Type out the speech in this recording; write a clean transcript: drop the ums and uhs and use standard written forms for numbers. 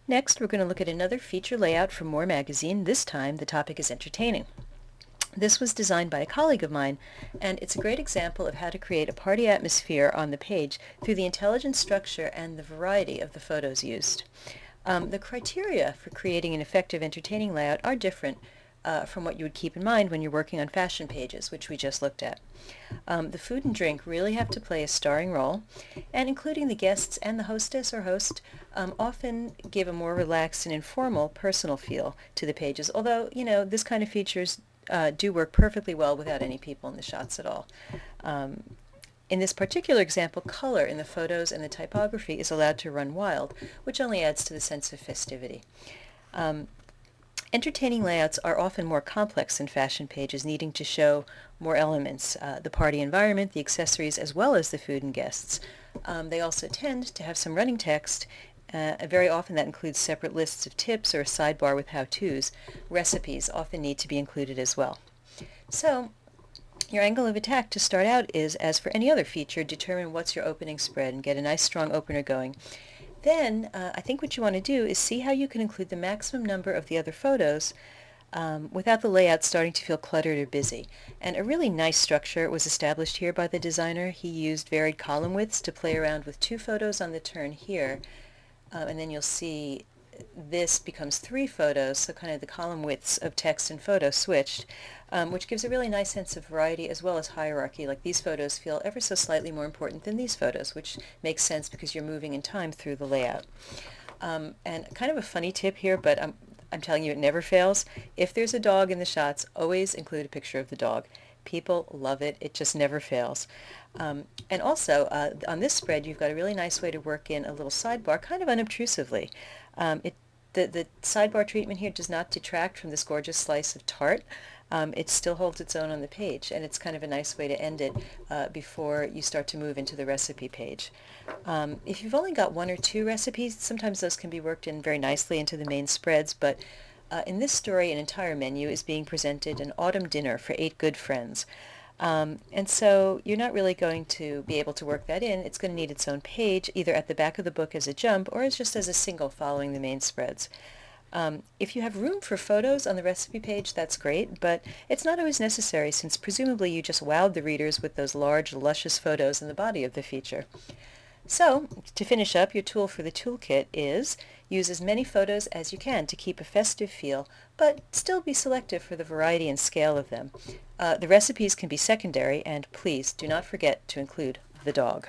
Next, we're going to look at another feature layout from More Magazine. This time, the topic is entertaining. This was designed by a colleague of mine, and it's a great example of how to create a party atmosphere on the page through the intelligent structure and the variety of the photos used. The criteria for creating an effective entertaining layout are different from what you would keep in mind when you're working on fashion pages, which we just looked at. The food and drink really have to play a starring role, and including the guests and the hostess or host often give a more relaxed and informal personal feel to the pages, although, this kind of features do work perfectly well without any people in the shots at all. In this particular example, color in the photos and the typography is allowed to run wild, which only adds to the sense of festivity. Entertaining layouts are often more complex than fashion pages, needing to show more elements, the party environment, the accessories, as well as the food and guests. They also tend to have some running text. Very often that includes separate lists of tips or a sidebar with how-tos. Recipes often need to be included as well. So, your angle of attack to start out is, as for any other feature, determine what's your opening spread and get a nice strong opener going. Then, I think what you want to do is see how you can include the maximum number of the other photos without the layout starting to feel cluttered or busy. And a really nice structure was established here by the designer. He used varied column widths to play around with 2 photos on the turn here, and then you'll see this becomes 3 photos, so kind of the column widths of text and photo switched, which gives a really nice sense of variety as well as hierarchy. Like these photos feel ever so slightly more important than these photos, which makes sense because you're moving in time through the layout. And kind of a funny tip here, but I'm telling you it never fails. If there's a dog in the shots, always include a picture of the dog. People love it. It just never fails. And also, on this spread, you've got a really nice way to work in a little sidebar, kind of unobtrusively. The sidebar treatment here does not detract from this gorgeous slice of tart. It still holds its own on the page, and it's kind of a nice way to end it before you start to move into the recipe page. If you've only got 1 or 2 recipes, sometimes those can be worked in very nicely into the main spreads, but in this story, an entire menu is being presented, an autumn dinner for 8 good friends. And so you're not really going to be able to work that in. It's going to need its own page, either at the back of the book as a jump or as just as a single following the main spreads. If you have room for photos on the recipe page, that's great, but it's not always necessary since presumably you just wowed the readers with those large, luscious photos in the body of the feature. So, to finish up, your tool for the toolkit is use as many photos as you can to keep a festive feel, but still be selective for the variety and scale of them. The recipes can be secondary, and please do not forget to include the dog.